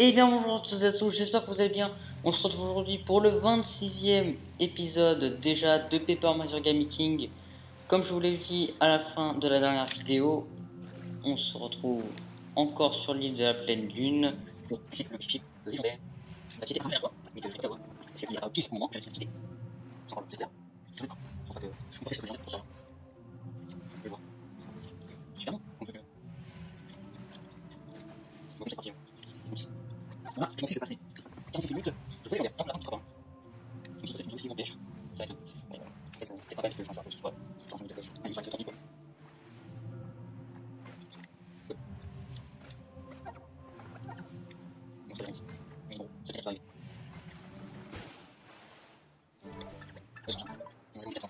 Eh bien bonjour à tous et à tous, j'espère que vous allez bien. On se retrouve aujourd'hui pour le 26e épisode déjà de Paper Mario Game King. Comme je vous l'ai dit à la fin de la dernière vidéo, on se retrouve encore sur l'île de la pleine lune. Pour le chip légendaire. Je vais citer la première fois, mais que je ne vais pas voir. Parce qu'il y a un petit moment, j'avais cité. Ça va, j'espère. Je ne sais pas. En fait, je suis pas sûr que je pour ça. Je vais voir. Super bon. Donc, bon, c'est parti. Voilà, je m'en suis passé 45 minutes. Je voulais regarder. Dans la fin, c'est comme si c'était une pêche. Ça va être. Ouais, voilà. Après, c'est pas mal parce que ça pose quoi. 45 minutes de pêche. Allez, ça va être quoi. Bon, c'est bon. Mais bon, c'était pas grave. C'est ça. On a mis 400.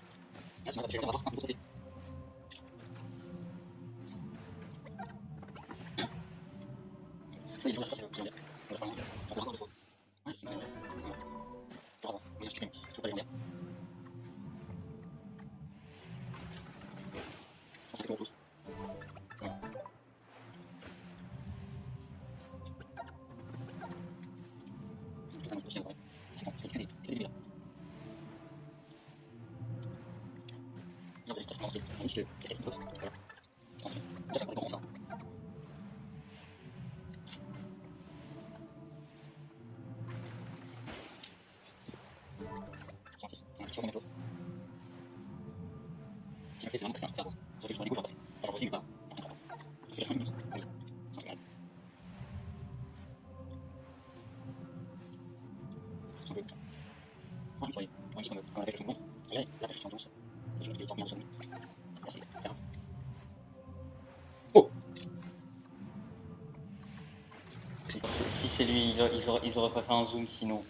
Là, c'est bon, avoir un nouveau trophée. Oui, ça, c'est le légendaire. Voilà, vraiment. On va encore deux fois. Ouais, c'est légendaire. Voilà. Bravo. Mais je suis même. C'est toujours pas légendaire. Ça fait pour tous. Voilà. C'est vraiment possible, ouais. C'est bon, c'est que des là. Non, c'est stressant, ok. On dit que c'est une fausse. Voilà. Ensuite, là, ça va commencer. Francis, on est sur la même chose. Ce qui m'a fait, c'est vraiment que c'est un cerveau. Sauf que je m'en dégoûte après. Alors, aussi, mais pas. C'est 5 minutes. Oui, 5 minutes. C'est un peu. On dit, on dit qu'on a fait le mouvement. Et là, la pêche, c'est en douce. Et je me fais dormir en zone. Là, c'est grave. Oh! Si c'est lui, ils auraient pas fait un zoom sinon.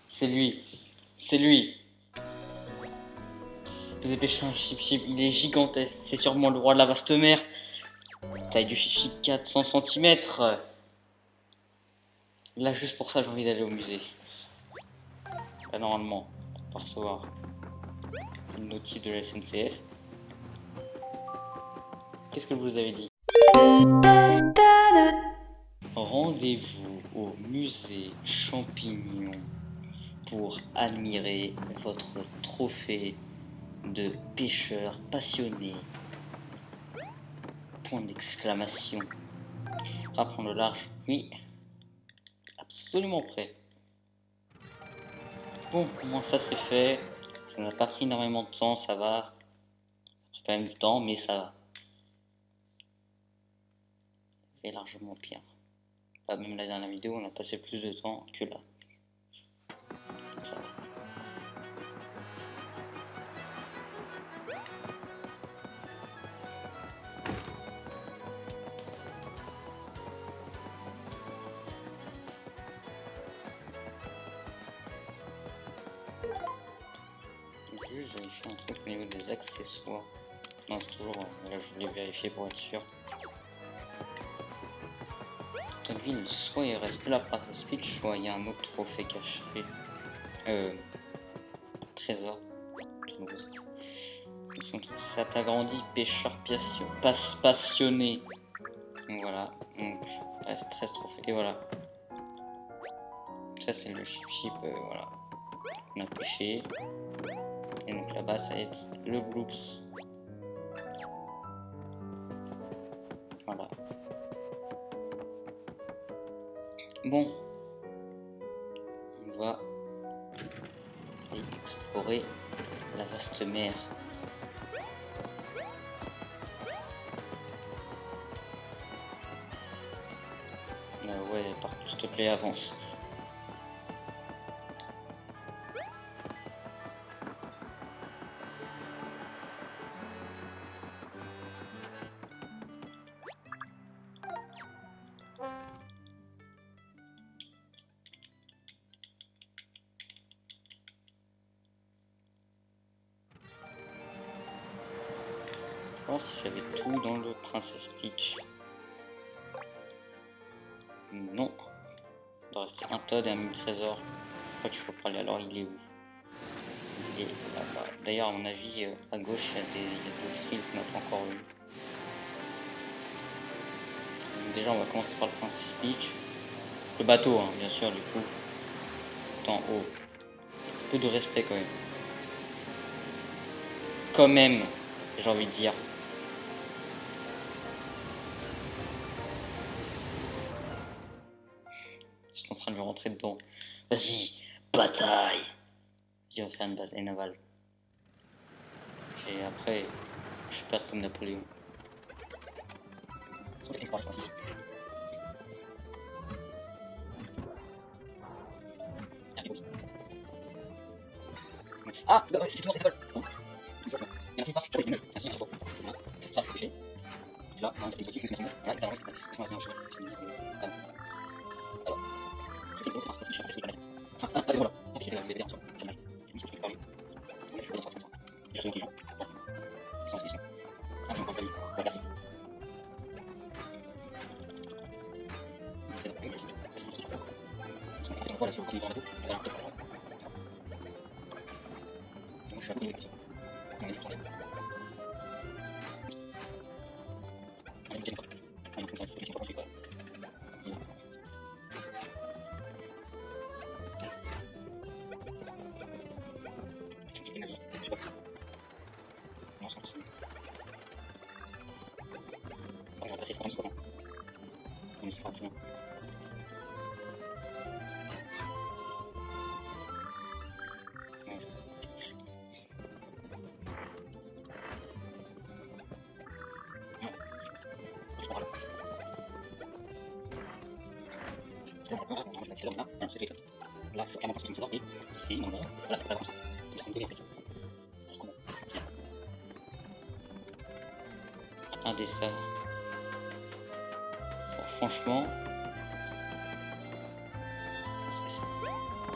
C'est lui. C'est lui. Vous avez pêché un chip, il est gigantesque. C'est sûrement le roi de la vaste mer. Taille du chip 400 cm. Là, juste pour ça, j'ai envie d'aller au musée. Là, normalement, on va recevoir une notif de la SNCF. Qu'est-ce que vous avez dit? Rendez-vous au musée Champignon pour admirer votre trophée de pêcheur passionné. Point d'exclamation. Apprendre le large, oui, absolument prêt. Bon, au moins ça c'est fait. Ça n'a pas pris énormément de temps, ça va. Ça prend quand même du temps, mais ça va. Ça fait largement pire. Pas même la dernière vidéo, on a passé plus de temps que là. Ça va. Juste vérifier un truc au niveau des accessoires. Non, c'est toujours. Là, je voulais vérifier pour être sûr. Ville, soit il reste que la princesse Peach, soit il y a un autre trophée caché. Trésor. Ça t'agrandit, pêcheur passionné. Donc voilà. Donc, il reste 13 trophées. Et voilà. Ça, c'est le chip, voilà. On a pêché. Et donc là-bas, ça va être le bloops. Voilà. Bon. On va aller explorer la vaste mer. Ouais, par contre, s'il te plaît, avance. Oh, si j'avais tout dans le Princess Peach. Non. Il doit rester un Toad et un mini-trésor. Pourquoi tu faut parler alors? Il est où? Il est là-bas. D'ailleurs, à mon avis, à gauche, il y a d'autres îles qu'on n'a pas encore vues. Déjà, on va commencer par le Princess Peach. Le bateau, hein, bien sûr, du coup. En haut. Un peu de respect quand même. Quand même, j'ai envie de dire. Je suis en train de lui rentrer dedans. Vas-y, bataille. Vas-y, on va faire une bataille navale. Et après, je perds comme Napoléon. Ah, c'est bon, c'est pas. Il y en a qui marchent, j'avais une. Ainsi, c'est bon. Ça, c'est fait. Et là, on a les outils, c'est ce que je fais. Là, il va alors, je fais une autre, c'est ce que je fais. Ah, voilà. Donc, j'ai des versions. J'aime bien. Je vais parler. On a fait des sorties comme ça. J'ai réussi gens. Ils sont en solution. Ah, j'ai encore fallu. Ouais, merci. Voilà, sur le premier bateau, je vais aller en tête. Donc, je suis à côté de l'émission. On est juste tourné. On est bien d'accord. On est comme ça, je sais pas quoi. Là, c'est clairement parce que c'est une et ici, non, voilà, c'est pas comme ça. Il faut me donner en fait. Un des ça. Franchement,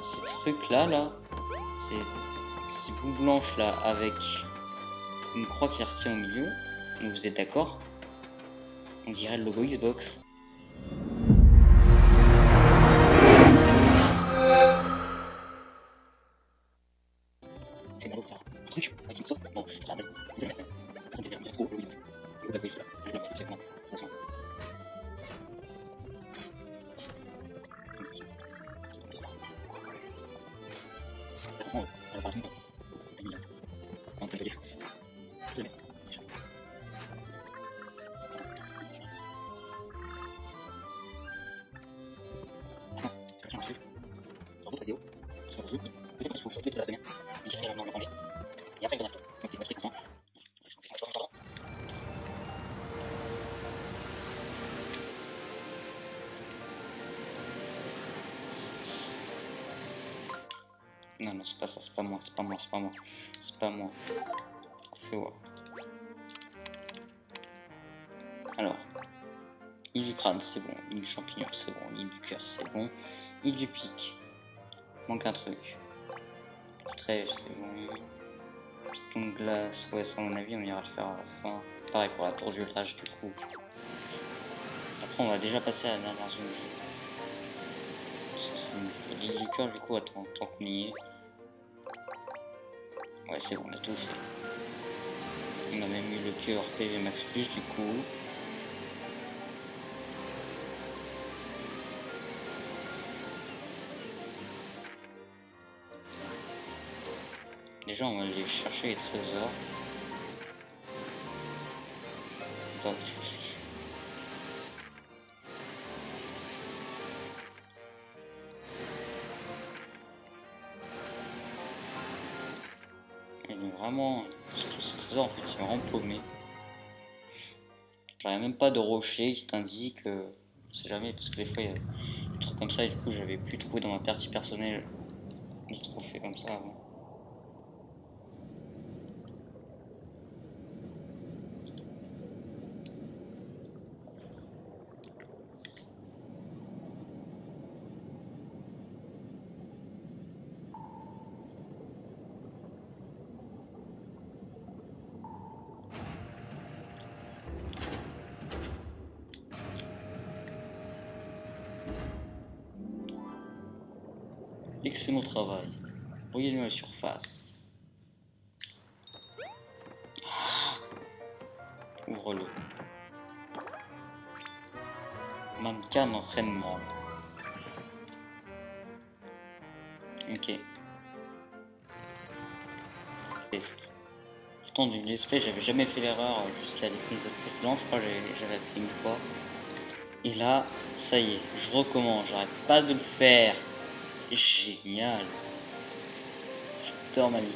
ces trucs là, ces bouts blanches là avec une croix qui retient au milieu, donc vous êtes d'accord? On dirait le logo Xbox. C'est malo ça. Un truc avec une sauce. Bon, je te rappelle. Vous allez mettre. Ça me fait trop le Windows. Le logo là. Je vais le faire absolument. Attention. On va faire un truc. On peut le dire. Je le mets. C'est un truc. Sur d'autres vidéos. Sur le jeu. Peut-être qu'il faut sauter de la semaine. Mais j'ai rien à me prendre. Et après, il y en a. Donc, c'est pas comme ça. Non, non, c'est pas ça, c'est pas moi, c'est pas moi, c'est pas moi. C'est pas moi. Fais voir. Alors, île du crâne, c'est bon. Île du champignon, c'est bon. Île du cœur, c'est bon. Île du pic. Manque un truc. Trèche, c'est bon. Piston de glace, ouais, ça à mon avis, on ira le faire à la fin. Pareil pour la tour du rage, du coup. Après, on va déjà passer à la dernière zone. L'île du cœur, du coup, attends, tant qu'on y est. Ouais, c'est bon, on a tout fait. On a même eu le cœur PV Max Plus, du coup. Déjà, on va aller chercher les trésors. Donc, il est vraiment... Ce trésor, en fait, c'est vraiment paumé. J'avais même pas de rocher qui t'indique... Je sais jamais, parce que des fois, il y a des trucs comme ça, et du coup, j'avais pu trouver dans ma partie personnelle des trophées comme ça avant. Excellent travail. Voyez-nous à la surface. Ouvre-le. Mannequin d'entraînement. Ok. Test. Pourtant du let's play j'avais jamais fait l'erreur jusqu'à l'épisode précédent, je crois que j'avais fait une fois. Et là, ça y est, je recommence, j'arrête pas de le faire. C'est génial. J'adore ma vie.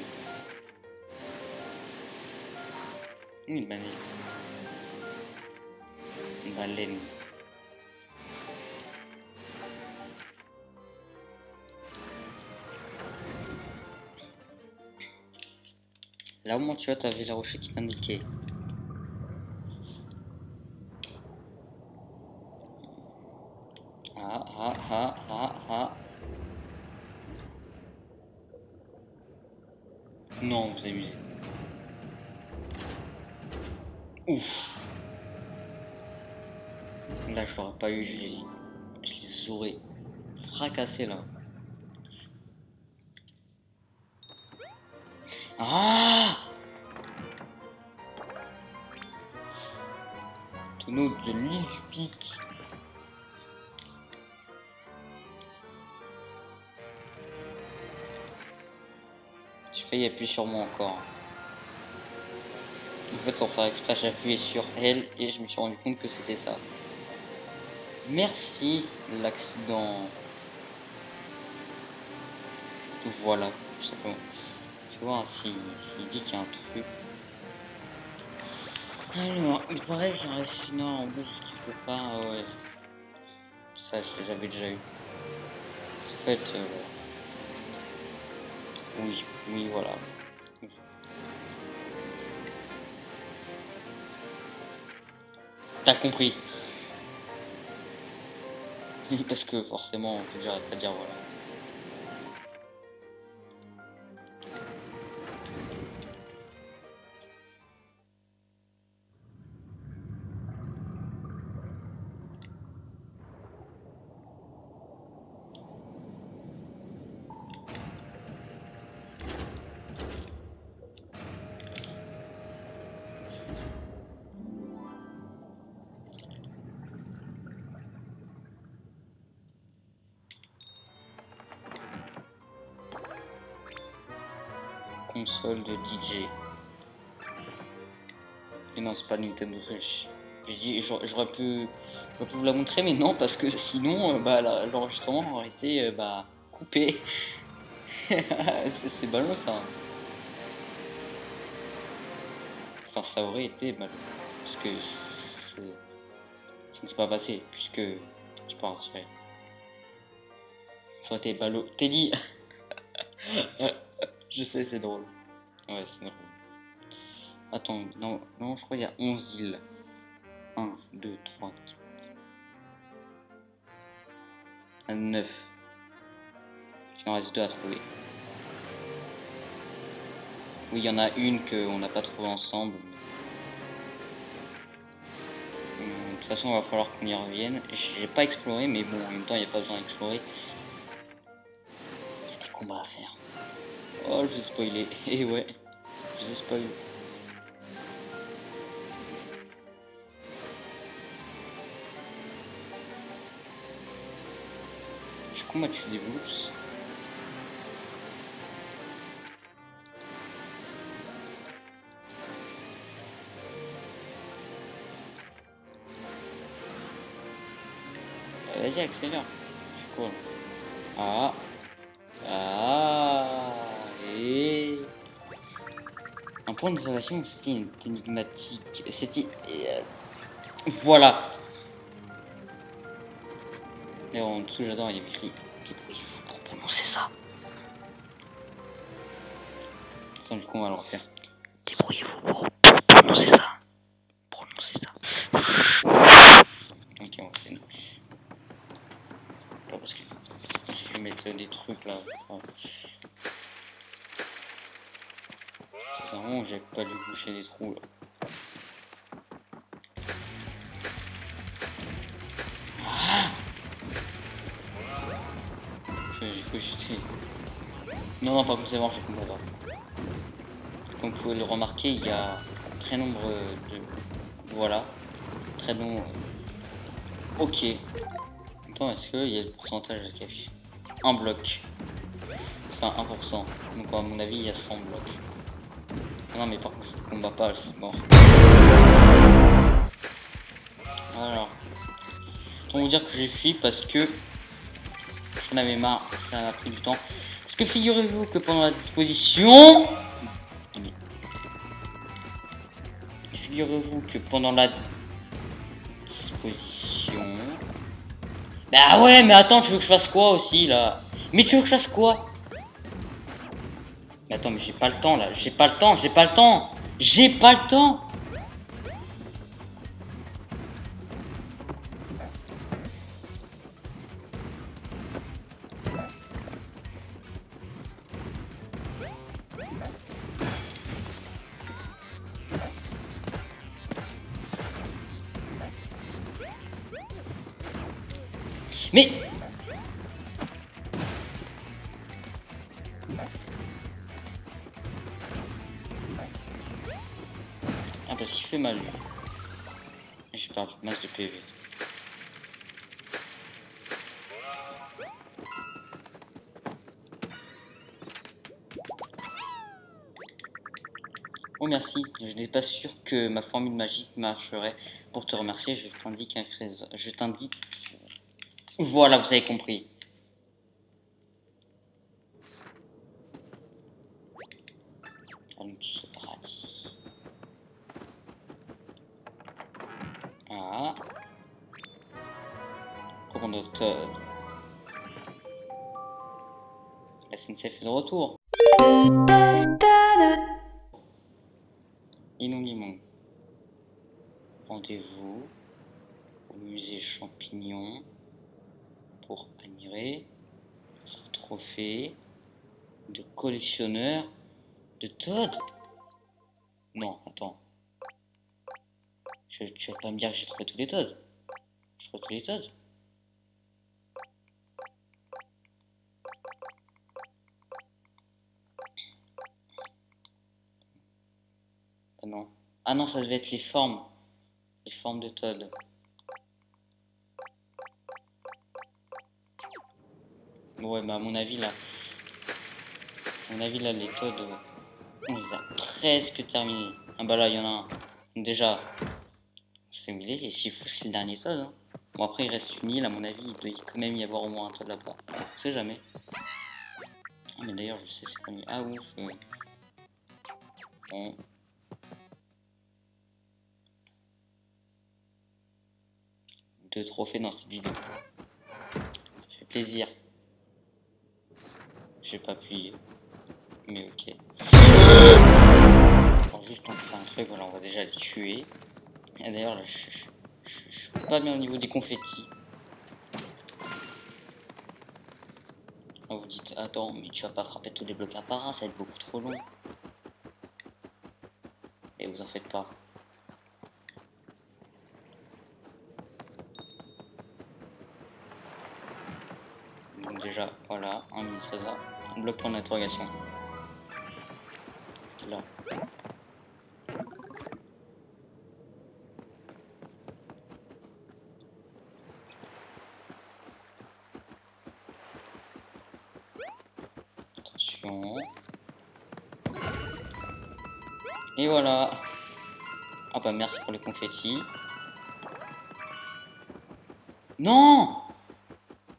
Une baleine. Une baleine. Là au moins tu vois, t'avais la rocher qui t'indiquait. Ah. Non, vous amusez. Ouf. Là je l'aurais pas eu, je les aurais fracassés là. Ah! Tonneau de l'île du Pic. J'ai failli appuyer sur moi encore. En fait, sans faire exprès, j'ai appuyé sur L et je me suis rendu compte que c'était ça. Merci l'accident. Voilà, tout simplement. Tu vois, s'il dit qu'il y a un truc. Alors, il paraît qu'il en reste une heure en boost quelque part. Ah ouais. Ça, j'avais déjà eu. En fait, oui, voilà. T'as compris. Parce que forcément, faut que j'arrête pas de dire voilà. Console de DJ. Et non, c'est pas Nintendo Switch. J'aurais pu vous la montrer, mais non, parce que sinon, bah, l'enregistrement aurait été coupé. C'est ballot ça. Enfin, ça aurait été ballot. Parce que ça ne s'est pas passé, puisque je peux en retirer. Ça aurait été ballot. Telly. Je sais, c'est drôle. Ouais, c'est drôle. Attends, non, je crois qu'il y a 11 îles. 1, 2, 3, 4, 9. Il en reste 2 à trouver. Oui, il y en a une qu'on n'a pas trouvée ensemble. De toute façon, il va falloir qu'on y revienne. J'ai pas exploré, mais bon, en même temps, il n'y a pas besoin d'explorer. Il y a des combats à faire. Oh, je vais spoiler. Et ouais, je les ai spoilé. Je sais comment tu débloques. Vas-y, accélère. Je suis cool. Et un point d'observation, c'était énigmatique. C'était voilà. Et en dessous, j'adore, il y a écrit débrouillez-vous pour prononcer ça. Attends, du coup, on va le refaire. Débrouillez-vous pour prononcer ça. Prononcez ça. Ok, on va essayer. Parce que je vais mettre des trucs là. C'est vraiment, j'ai pas dû boucher des trous là. J'ai cru que j'étais. Non, pas comme c'est bon, j'ai compris pas. Comme vous pouvez le remarquer, il y a très nombre de. Voilà. Très nombre. Ok. Attends, est-ce qu'il y a le pourcentage qui affiche? Un bloc. Enfin 1%. Donc à mon avis il y a 100 blocs. Non mais par contre je combat pas, c'est mort. Alors. Autant vous dire que j'ai fui parce que j'en avais marre, ça m'a pris du temps. Parce que figurez-vous que pendant la disposition... Figurez-vous que pendant la disposition... Bah ouais, mais attends, tu veux que je fasse quoi aussi là? Mais tu veux que je fasse quoi? Mais attends, mais j'ai pas le temps là, j'ai pas le temps, j'ai pas le temps. J'ai pas le temps. Mais... Ah parce qu'il fait mal. J'ai perdu masse de PV. Oh merci, je n'étais pas sûr que ma formule magique marcherait. Pour te remercier, je t'indique un trésor. Je t'indique... Voilà, vous avez compris. Allons tous au paradis. Ah. Conducteur. La SNCF est de retour. Inouïment. Rendez-vous au musée Champignon pour admirer notre trophée de collectionneur de Todd. Non, attends. Tu vas pas me dire que j'ai trouvé tous les Todd. J'ai trouvé tous les Todd. Ah non. Ah non, ça devait être les formes. Les formes de Todd. Ouais, mais à mon avis là. À mon avis là, les Todd, on les a presque terminés. Ah bah là, il y en a un. Déjà, c'est où il est. Et s'il faut, c'est le dernier Todd. Hein. Bon, après, il reste une île. À mon avis, il doit quand même y avoir au moins un Todd là-bas. On sait jamais. Ah, mais d'ailleurs, je sais c'est quoi. Ah ouf. Bon. Deux trophées dans cette vidéo. Ça fait plaisir. J'ai pas appuyé. Mais ok. Alors juste on fait un truc, voilà, on va déjà le tuer. Et d'ailleurs là, je suis pas bien au niveau des confettis. Là, vous dites, attends, mais tu vas pas frapper tous les blocs à part, ça va être beaucoup trop long. Et vous en faites pas. Donc déjà, voilà, un mini trésor, un bloc pour l'interrogation. Là. Attention. Et voilà. Ah bah merci pour les confettis. Non!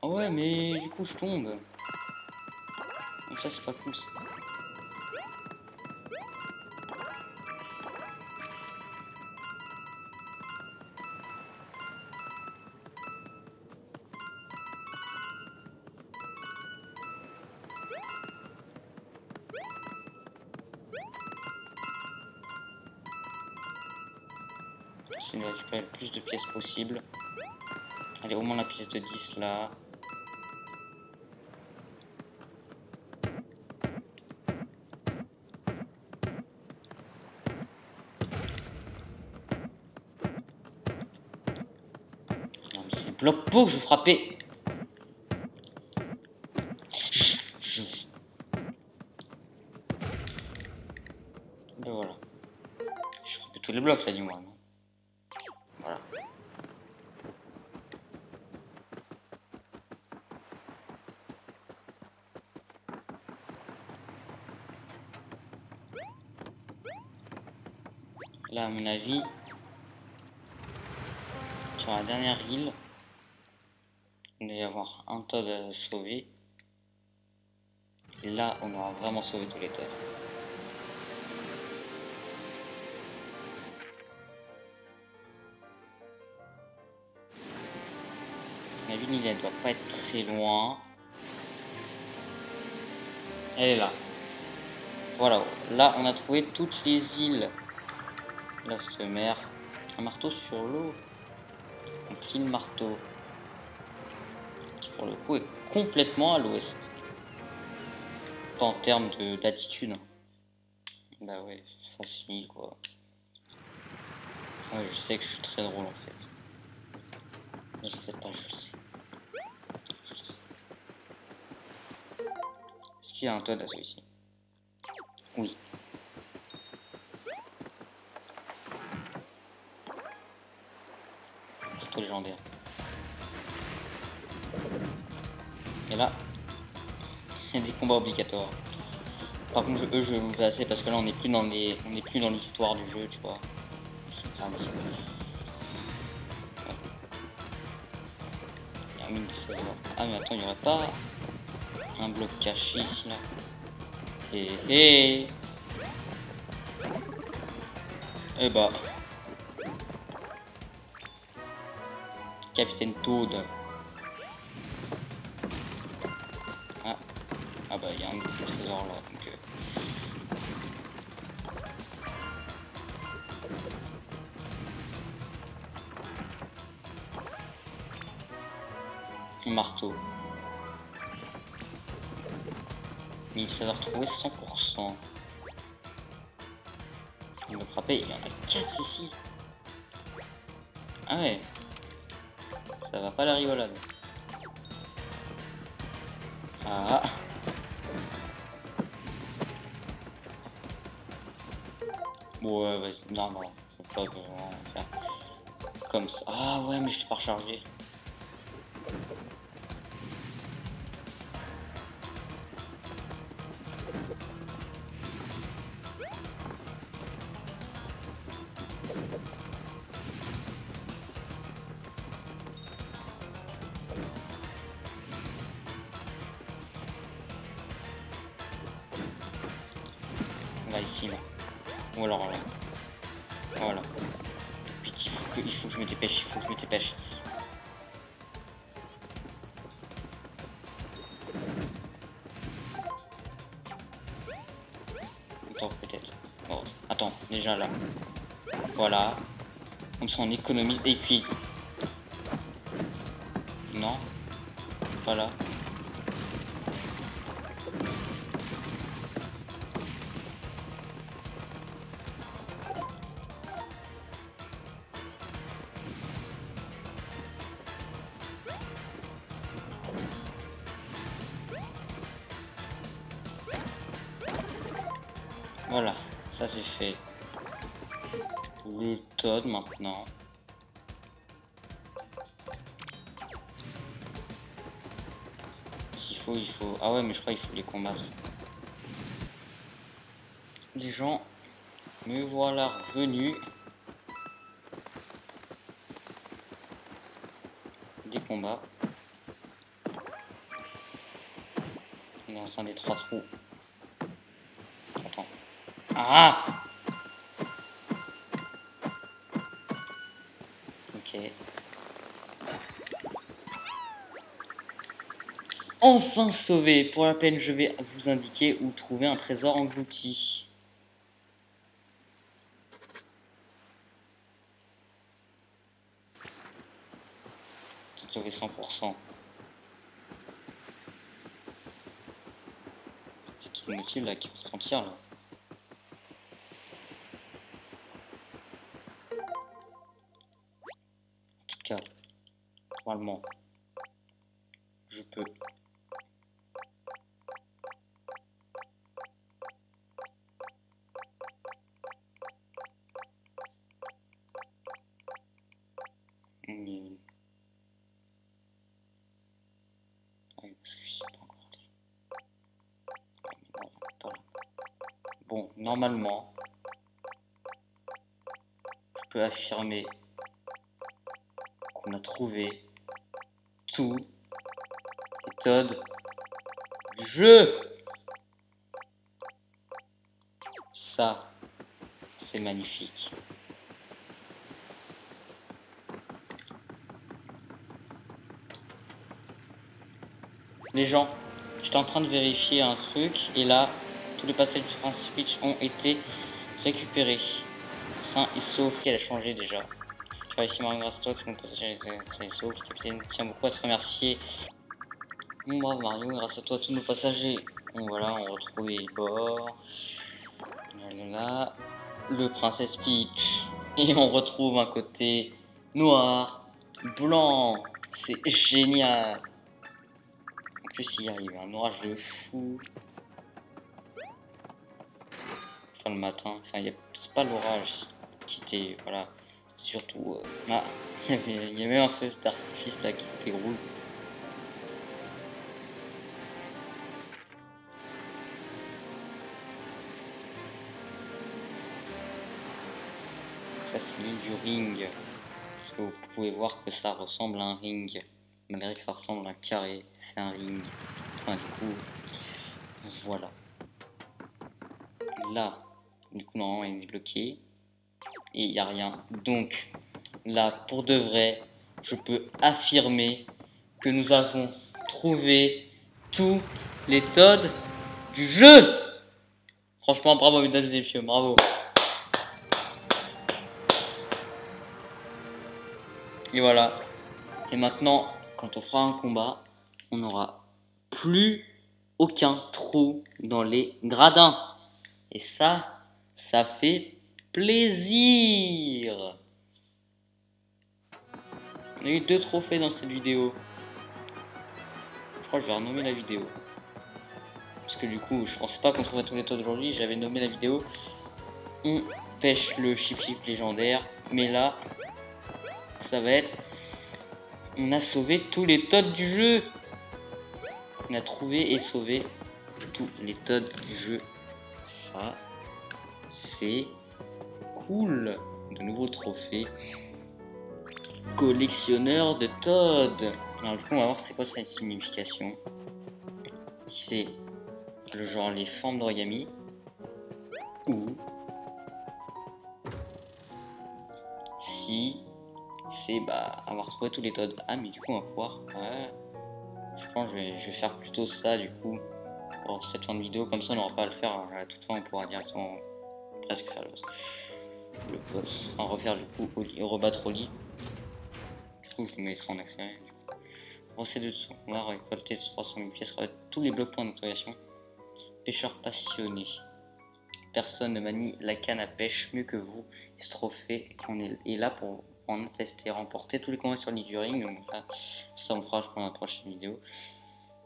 Ah ouais, mais du coup je tombe. Donc ça c'est pas cool ça. J'essaie de récupérer le plus de pièces possible. Allez, au moins la pièce de 10 là. Non mais c'est bloc-pot que je veux frapper. Je... Ben voilà. Je frappe tous les blocs là, dis-moi. Voilà. Là, à mon avis, sur la dernière île, il doit y avoir un Toad à sauver. Et là, on aura vraiment sauvé tous les Toads. À mon avis, l'île, elle doit pas être très loin. Elle est là. Voilà, là, on a trouvé toutes les îles. Là, cette mer. Un marteau sur l'eau. Un petit marteau. Qui, pour le coup, est complètement à l'ouest. Pas en termes d'attitude. Bah ouais, facile quoi. Ouais, je sais que je suis très drôle en fait. Mais je fais pas, je le sais. Je le sais. Est-ce qu'il y a un Toad à celui-ci? Oui. Plutôt légendaire. Et là, il y a des combats obligatoires. Par contre, eux, je vais vous passer parce que là, on n'est plus dans l'histoire du jeu, tu vois. Ah, bah, il y a un mini trésor. Ah, mais attends, il n'y aurait pas un bloc caché ici, là. Et eh bah, Capitaine Toad. Ah, ah bah, il y a un petit trésor là, donc. Marteau. Mini trésor trouvé 100%. Il me frappait, il y en a 4 ici. Ah ouais, ça va pas la rigolade. Ah, ouais, vas-y, non, non, faut pas vraiment faire comme ça. Ah ouais, mais je t'ai pas rechargé. Là, ici, là. Ou alors là. Voilà. Vite, il faut que je me dépêche, il faut que je me dépêche. Attends, peut-être. Bon, attends, déjà là. Voilà. Comme ça, on économise. Et puis. Non. Voilà. Voilà. Ça, c'est fait. Le Toad maintenant. S'il faut, il faut. Ah ouais, mais je crois qu'il faut les combattre. Les gens, me voilà revenu. Des combats. On est dans un des 3 trous. Attends. Ah! Ok. Enfin sauvé. Pour la peine, je vais vous indiquer où trouver un trésor englouti. Sauvé 100%. Ce qui est inutile là, qui va se là. En tout cas, normalement, je peux. Ah oui, parce que je suis pas encore allé. Non, pas là. Bon, normalement, peux affirmer qu'on a trouvé tous les Toads du jeu. Ça, c'est magnifique. Les gens, j'étais en train de vérifier un truc et là, tous les passages du Prince Peach ont été récupérés. Sain et sauf, elle a changé déjà. Tu vois ici Mario grâce à toi, tout le passage est sauf. Le capitaine tient beaucoup à te remercier. Bon, bravo Mario, grâce à toi, tous nos passagers. Bon, voilà, on retrouve les bords. Là, le Princesse Peach. Et on retrouve un côté noir, blanc. C'est génial. En plus, il y a eu un orage de fou. Enfin, le matin. Enfin, c'est pas l'orage qui était. Voilà. C'était surtout. Ah, il y avait un feu d'artifice là qui se déroule. Ça, c'est l'île du ring. Parce que vous pouvez voir que ça ressemble à un ring. Malgré que ça ressemble à un carré, c'est un ring. Enfin, du coup, voilà. Là, du coup, normalement, il est débloqué. Et il n'y a rien. Donc, là, pour de vrai, je peux affirmer que nous avons trouvé tous les Toads du jeu. Franchement, bravo, mesdames et messieurs, bravo. Et voilà. Et maintenant, quand on fera un combat, on n'aura plus aucun trou dans les gradins. Et ça fait plaisir. On a eu 2 trophées dans cette vidéo. Je crois que je vais renommer la vidéo. Parce que du coup, je pensais pas qu'on trouverait tous les Toads aujourd'hui. J'avais nommé la vidéo on pêche le chip légendaire. Mais là, ça va être on a sauvé tous les Toads du jeu. On a trouvé et sauvé tous les Toads du jeu. Ça, c'est cool. De nouveaux trophées. Collectionneur de Toads. Alors du coup, on va voir c'est quoi sa signification. C'est le genre les formes d'origami. Ou si c'est avoir trouvé tous les Toads. Ah mais du coup on va pouvoir. Ouais, je pense que je vais faire plutôt ça du coup pour cette fin de vidéo, comme ça on n'aura pas à le faire à toute fin, on pourra directement presque faire le boss. Enfin refaire du coup rebattre au lit. Du coup je le mettrai en accéléré. Procès de dessous, on va récolter 300 000 pièces, tous les blocs points de nettoyation. Pêcheur passionné. Personne ne manie la canne à pêche mieux que vous. Ce trophée est là pour en attester, remporter tous les combats sur l'île du ring. Donc là, ça on fera pour la prochaine vidéo.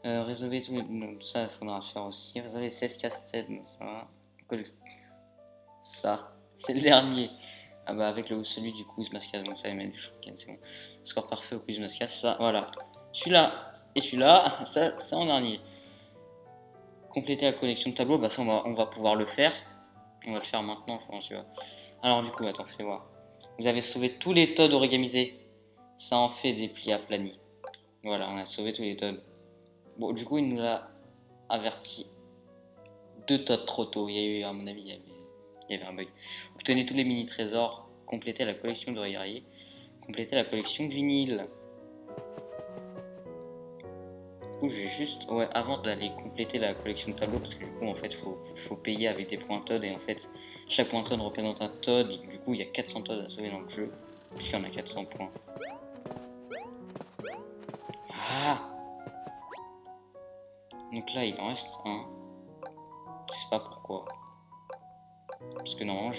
Résolver tous les... Donc ça, il faudra faire aussi. Résolver 16 casse-têtes. Ça, c'est le dernier. Ah bah avec celui du quiz mascade, donc ça les met du shuriken, c'est bon. Score parfait au quiz mascade, ça, voilà. Celui-là et celui-là, ça c'est en dernier. Compléter la collection de tableaux, bah ça on va pouvoir le faire. On va le faire maintenant, je pense. Alors du coup, attends, fais voir. Vous avez sauvé tous les Toads origamisés. Ça en fait des plis aplanis. Voilà, on a sauvé tous les Toads. Bon, du coup, il nous a averti. 2 Toads trop tôt. Il y a eu, à mon avis, il y avait un bug. Obtenez tous les mini-trésors. Complétez la collection de guerriers. Complétez la collection de vinyle. Du coup, j'ai juste... Ouais, avant d'aller compléter la collection de tableaux, parce que du coup, en fait, faut payer avec des points Toad. Et en fait, chaque point Toad représente un Toad. Du coup, il y a 400 Toads à sauver dans le jeu. Puisqu'il y en a 400 points. Ah! Donc là, il en reste un. Je sais pas pourquoi. Parce que normalement,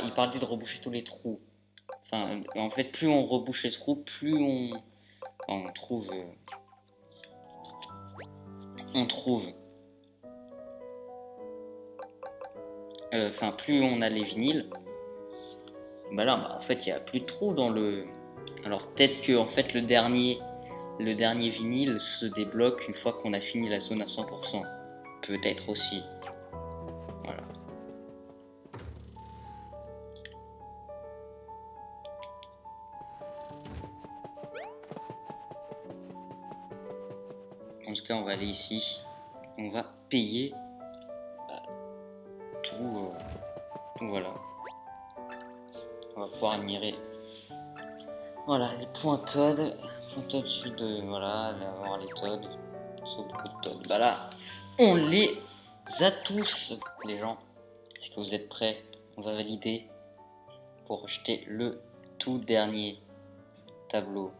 il parlait de reboucher tous les trous. Enfin, en fait, plus on rebouche les trous, plus on trouve... on trouve... Enfin, plus on a les vinyles, bah là, en fait, il n'y a plus de trous dans le... Alors, peut-être que, en fait, le dernier vinyle se débloque une fois qu'on a fini la zone à 100%. Peut-être aussi. Voilà. tout cas, on va aller ici. On va payer tout. Voilà. On va pouvoir admirer. Voilà, les points Todd. Points Todd sud, voilà, avoir les Todd. Sauf beaucoup de Todd. Bah là, on les a tous, les gens. Est-ce que vous êtes prêts? On va valider pour acheter le tout dernier tableau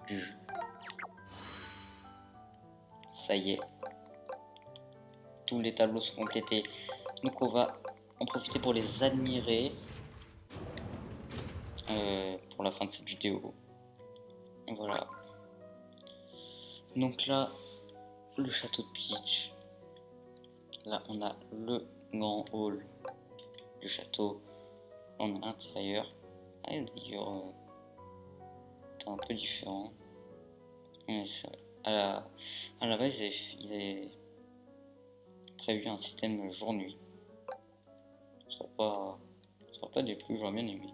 du jeu. Ça y est. Tous les tableaux sont complétés. Donc on va en profiter pour les admirer. Pour la fin de cette vidéo. Voilà. Donc là, le château de Peach. Là, on a le grand hall du château. On a l'intérieur. Ah, d'ailleurs, c'est un peu différent. Mais à la base, ils avaient prévu un système jour-nuit. Ce sera pas des plus, j'aurais bien aimé.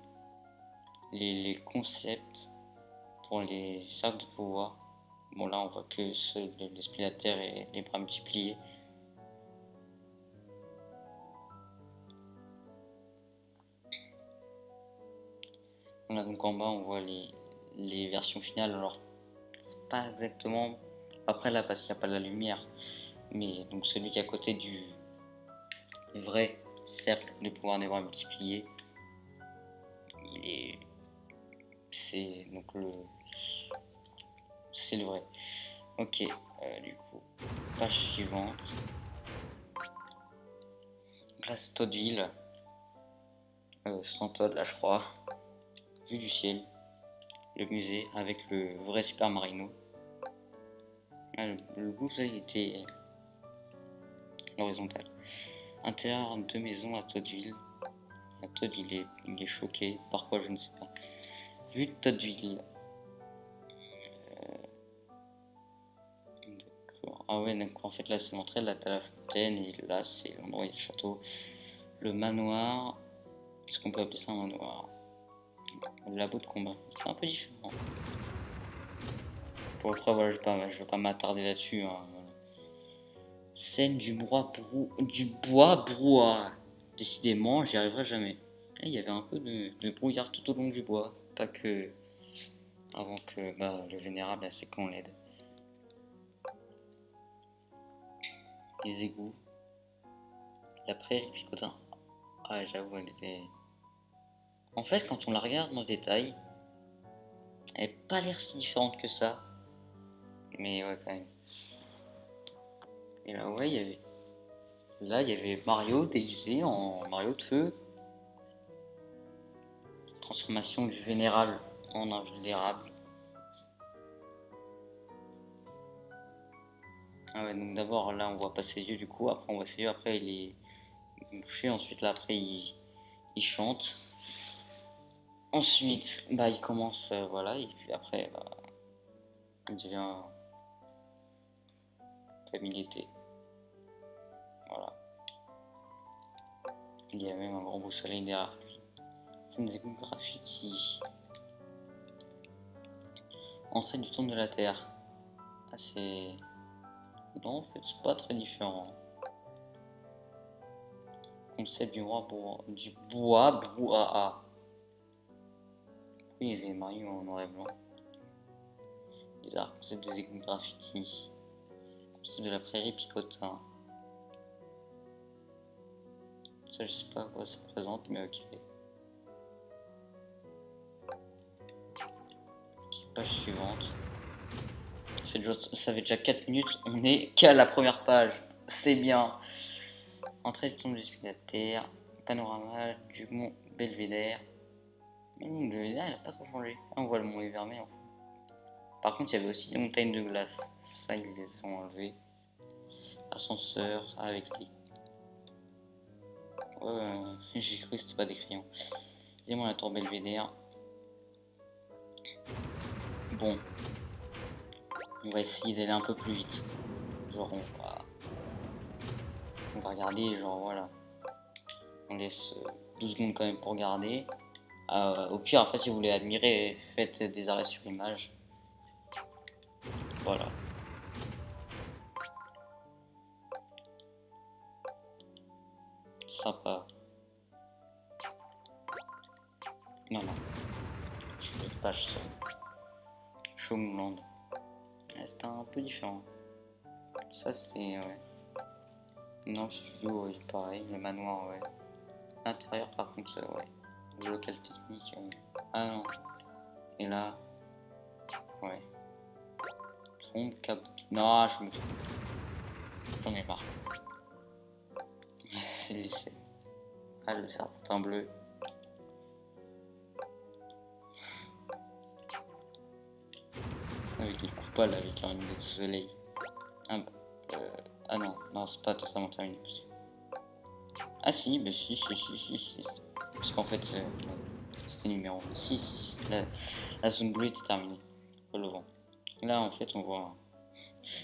Les concepts pour les cercles de pouvoir. Bon, là, on voit que ceux de l'esprit de la terre et les bras multipliés. Là, donc en bas, on voit les versions finales. Alors, c'est pas exactement après là parce qu'il n'y a pas de la lumière, mais donc celui qui est à côté du vrai cercle de pouvoir des bras multipliés, c'est donc c'est le vrai. Ok, du coup, page suivante. Glace Toadville, sans Toad là je crois. Vue du ciel, le musée avec le vrai Super Marino. Ah, le goût ça il était horizontal. Intérieur de maison à Toadville. Toad il est choqué, par quoi je ne sais pas. Vue de Toadville. Ah ouais, donc en fait là c'est l'entrée, là t'as la fontaine et là c'est l'endroit où il y a le château. Le manoir, est-ce qu'on peut appeler ça un manoir? Le labo de combat, c'est un peu différent. Bon après voilà, je vais pas m'attarder là-dessus. Hein, voilà. Scène du bois brouhaha. Décidément, j'y arriverai jamais. Et il y avait un peu de brouillard tout au long du bois, pas que avant que le vénérable assez qu'on l'aide. Les égouts, la prairie picotin. Ah j'avoue, elle était... En fait, quand on la regarde en détail, elle n'a pas l'air si différente que ça. Mais ouais, quand même. Et là, ouais, il y avait Mario déguisé en Mario de feu. Transformation du vénérable en invulnérable. Ah ouais, donc d'abord, là, on voit pas ses yeux, du coup. Après, on voit ses yeux. Après, il est bouché. Ensuite, là, après, il chante. Ensuite, il commence, voilà. Et puis après, il devient comme il était. Voilà. Il y a même un grand beau soleil derrière lui. C'est des égouts graffiti. Entrée du temple de la terre. Ah, c'est... Non, en fait, c'est pas très différent. Concept du bois brouhaha. Oui, il y avait Mario en noir et blanc. Bizarre. Concept des égouts graffiti. Concept de la prairie picotin. Ça, je sais pas à quoi ça représente, mais ok. Page suivante. Ça fait déjà 4 minutes, on est qu'à la première page. C'est bien. Entrée du tombe de la terre. Panorama du mont Belvédère. Le mont Belvédère, il a pas trop changé. On voit le mont Evermé en fait. Par contre, il y avait aussi les montagnes de glace. Ça, ils les ont enlevés. Ascenseur avec les... j'ai cru que c'était pas des crayons. Élément la tour Belvédère. Bon. On va essayer d'aller un peu plus vite. Genre, on va regarder, genre voilà. On laisse 12 secondes quand même pour regarder. Au pire, après, si vous voulez admirer, faites des arrêts sur image. Voilà. sympa. Non, non. Je ne pas Showland. C'était un peu différent. Ça, c'était, ouais. Non, le studio, ouais, pareil. Le manoir, ouais. L'intérieur, par contre, ouais. Le local technique, ah non. Et là, ouais. Trompe, cap. Non, je me trompe. J'en ai marre. C'est laissé. Ah, le serpentin bleu. Avec les coupables, avec leur lunettes de soleil. Ah, bah, ah non, non, c'est pas totalement terminé. Ah si, bah si. Parce qu'en fait, c'était numéro 6. La zone bleue était terminée. Le vent. Là, en fait, on voit.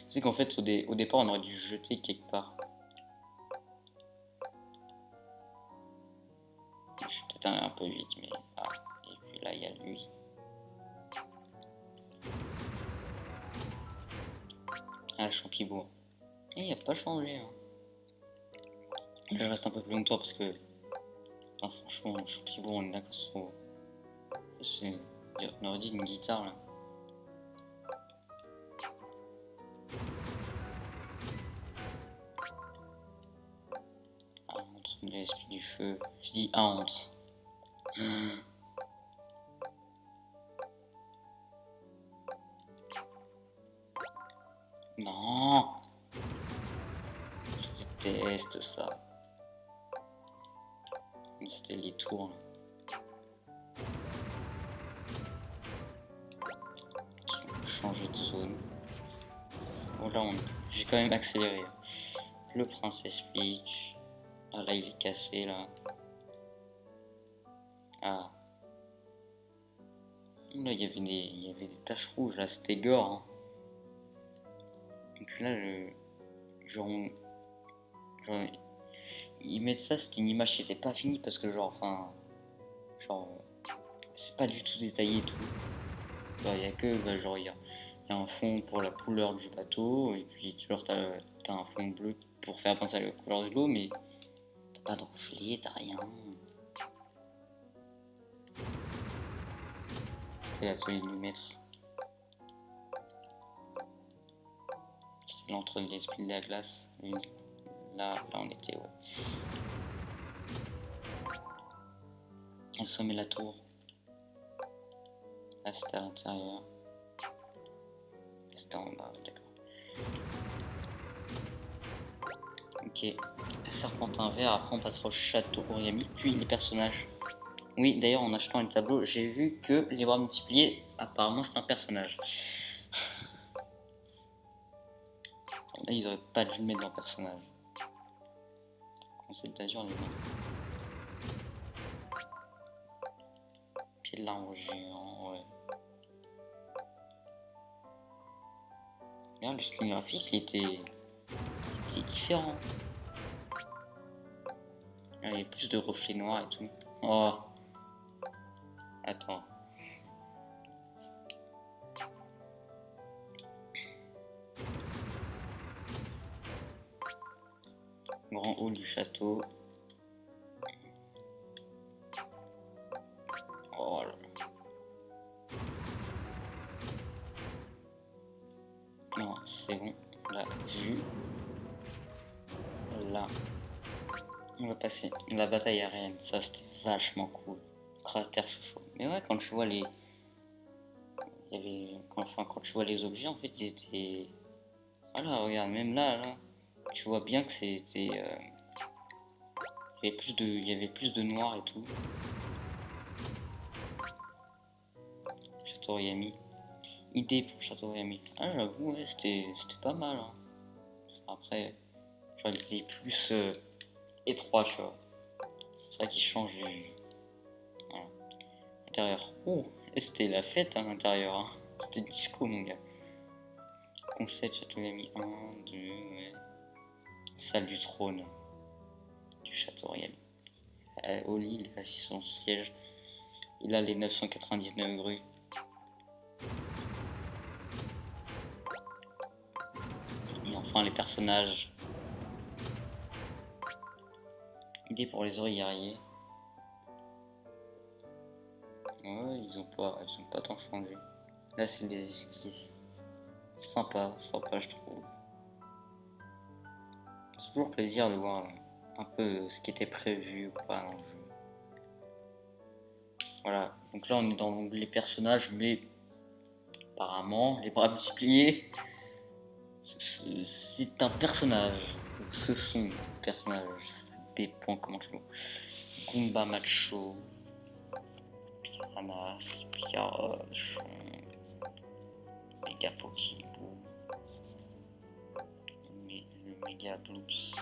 C'est qu'en fait, au départ, on aurait dû jeter quelque part. Je suis peut-être allé un peu vite, mais. Ah, et puis là, il y a lui. Ah, le Champibourg. Et il a pas changé. Hein. Là, je reste un peu plus longtemps parce que. Ah, franchement, le Champibourg, on est d'accord sur. On aurait dit une guitare là. Entre l'esprit du feu. Je dis entre. Non. Je déteste ça. C'était les tours. Qui ont changé de zone. Bon là, j'ai quand même accéléré. Le Princess Peach. Ah là, il est cassé là. Ah. Là, il y avait des taches rouges là. C'était gore. Hein. Et puis là, genre, ils mettent ça, c'était une image qui était pas finie parce que genre, enfin, genre, c'est pas du tout détaillé et tout. Il y a que, bah, genre, il y a un fond pour la couleur du bateau et puis genre t'as un fond bleu pour faire penser à la couleur de l'eau, mais t'as pas de reflet, t'as rien. C'était l'atelier du maître. C'était l'entre l'esprit de la glace. Et là on était, ouais. Assommer la tour. Là c'était à l'intérieur. C'était en bas, d'accord. Ok. Serpentin vert, après on passera au château Oriami, puis les personnages. Oui, d'ailleurs en achetant le tableau, j'ai vu que les bras multipliés, apparemment c'est un personnage. Là ils auraient pas dû le mettre dans personnage. Concept d'azur les mains. Pied de l'arbre géant, ouais. Regarde, le style graphique il était différent. Là, il y a plus de reflets noirs et tout. Oh. Attends. Grand hall du château. Oh là là. Non, c'est bon. La vue. Là. On va passer. La bataille aérienne. Ça, c'était vachement cool. Cratère chaud. Mais ouais, quand tu vois les. Il y avait. Quand tu vois les objets, en fait, ils étaient. Voilà, regarde, même là, tu vois bien que c'était. Il y avait plus de noir et tout. Château Oriami. Idée pour Château Oriami. Ah, j'avoue, ouais, c'était pas mal. Hein. Après, genre, il était plus étroit, tu vois. C'est vrai qu'il change du. Voilà. Intérieur. Oh, c'était la fête à l'intérieur. Hein. C'était disco, mon gars. Concept Château Oriami 1, 2, ouais. Salle du trône du Château Oriami. Au lit, il est assis sur son siège. Il a les 999 grues. Et enfin les personnages Idée pour les oreilles guerriers. Ouais, ils ont pas tant changé. Là, c'est des esquisses. Sympa, je trouve. C'est toujours plaisir de voir un peu ce qui était prévu ou pas dans le jeu. Voilà, donc là on est dans l'onglet personnages, mais apparemment, les bras multipliés, c'est un personnage. Donc, ce sont des personnages, ça dépend comment tu vois. Goomba Macho, Piranhas, Picaroche, Mega Pokéball, le Mega Bloops.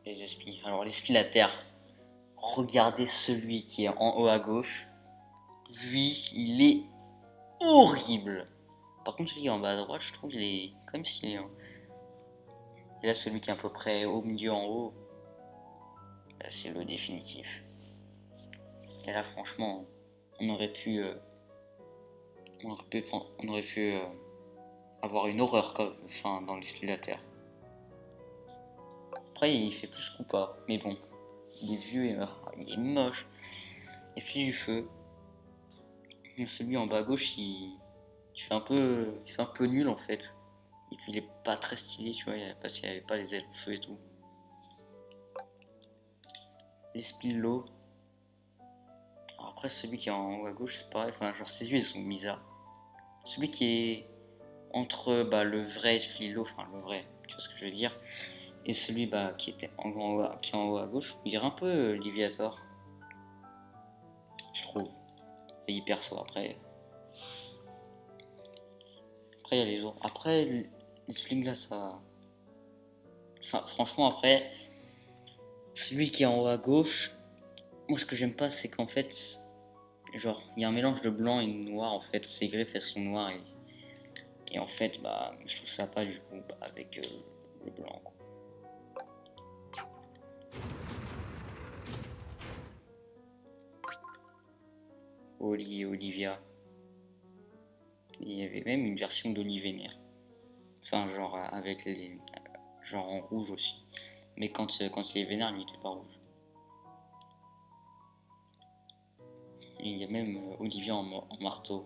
Les esprits. Alors l'esprit de la Terre, regardez celui qui est en haut à gauche. Lui, il est horrible. Par contre, celui qui est en bas à droite, je trouve qu'il est quand même stylé. Hein. Et là, celui qui est à peu près au milieu en haut, là, c'est le définitif. Et là, franchement, on aurait pu avoir une horreur enfin, dans l'esprit de la Terre. Après, il fait plus Koopa, mais bon, il est vieux et il est moche. Et puis du feu. Celui en bas à gauche, il fait un peu nul en fait. Et puis il est pas très stylé, tu vois, parce qu'il n'y avait pas les ailes au feu et tout. Les Spillo. Après, celui qui est en haut à gauche, c'est pareil, enfin, genre ses yeux ils sont bizarres. Celui qui est entre le vrai Spillo, enfin le vrai, tu vois ce que je veux dire, et celui qui est en haut à gauche, il dirait un peu Liviator, je trouve. Et il perçoit après. Après, il y a les autres. Après, les Spling là, ça. Enfin, franchement, après, celui qui est en haut à gauche, moi, ce que j'aime pas, c'est qu'en fait, genre, il y a un mélange de blanc et de noir, en fait. Ses griffes, elles sont noires et en fait, je trouve ça pas du coup avec le blanc, quoi. Oli et Olivia. Il y avait même une version d'Oli Vénère. Enfin, genre, avec les. Genre en rouge aussi. Mais quand il est vénère, il n'était pas rouge. Et il y a même Olivia en marteau.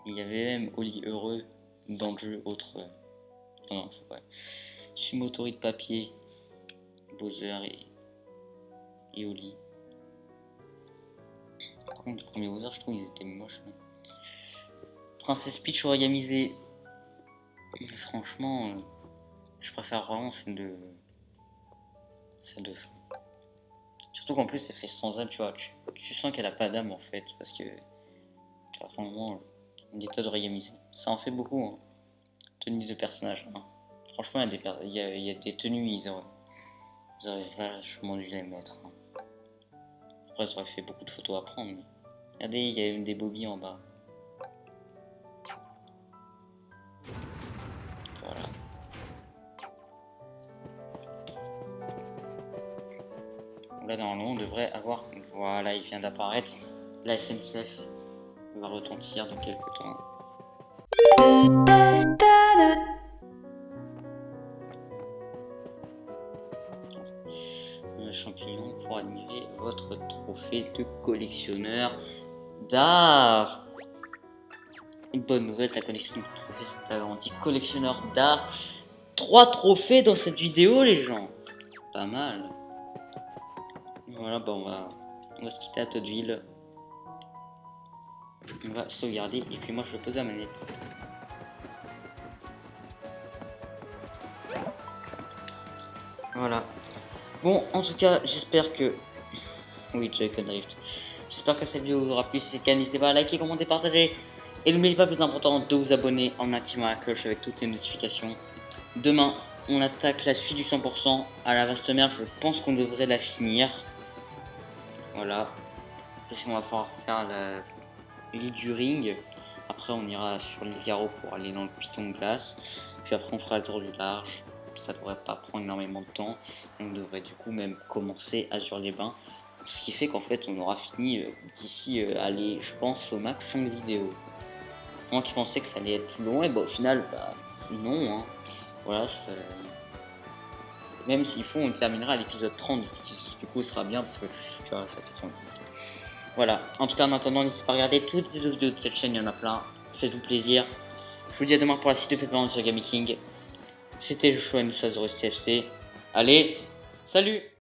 Il y avait même Oli heureux dans le jeu autre. Non, ouais. Sumotori de papier, Bowser et Oli. Par contre, le premier Bowser, je trouve qu'ils étaient moches. Hein. Princesse Peach origamisée. Franchement, je préfère vraiment celle de fin. Surtout qu'en plus, elle fait sans âme, tu vois. Tu sens qu'elle a pas d'âme en fait, parce que franchement, des tas d'origamisés. Ça en fait beaucoup, hein. Tenue de personnage. Hein. Franchement, il y a des tenues, ils auraient vachement dû les mettre. Hein. Après, ça aurait fait beaucoup de photos à prendre. Mais... Regardez, il y a une des bobies en bas. Voilà. Là, normalement, on devrait avoir... Voilà, il vient d'apparaître. La SNCF va retentir dans quelques temps. Un champignon pour admirer votre trophée de collectionneur d'art. Une bonne nouvelle, ta collection de trophées c'est agrandi. Collectionneur d'art. 3 trophées dans cette vidéo, les gens. Pas mal. Voilà, on va se quitter à Toadville. On va sauvegarder et puis moi je vais poser la manette. Voilà. Bon, en tout cas, j'espère que... Oui, Joy-Con Drift. J'espère que cette vidéo vous aura plu. Si c'est le cas, n'hésitez pas à liker, commenter, partager. Et n'oubliez pas, plus important, de vous abonner en activant la cloche avec toutes les notifications. Demain, on attaque la suite du 100% à la vaste mer. Je pense qu'on devrait la finir. Voilà. Parce qu'on va falloir faire l'île du ring. Après, on ira sur l'île Garo pour aller dans le piton de glace. Puis après, on fera le tour du large. Ça devrait pas prendre énormément de temps. On devrait du coup même commencer Azur-les-Bains. Ce qui fait qu'en fait, on aura fini d'ici, aller, je pense, au max 5 vidéos. Moi qui pensais que ça allait être plus long, et au final, non. Hein. Voilà, même s'il faut, on terminera à l'épisode 30, du coup, ce sera bien parce que tu vois, ça fait 30 minutes. Voilà, en tout cas, en attendant, n'hésitez pas à regarder toutes les autres vidéos de cette chaîne, il y en a plein. Faites-vous plaisir. Je vous dis à demain pour la suite de Paper sur Gaming King. C'était Joshua, nous sommes TFC. Allez, salut!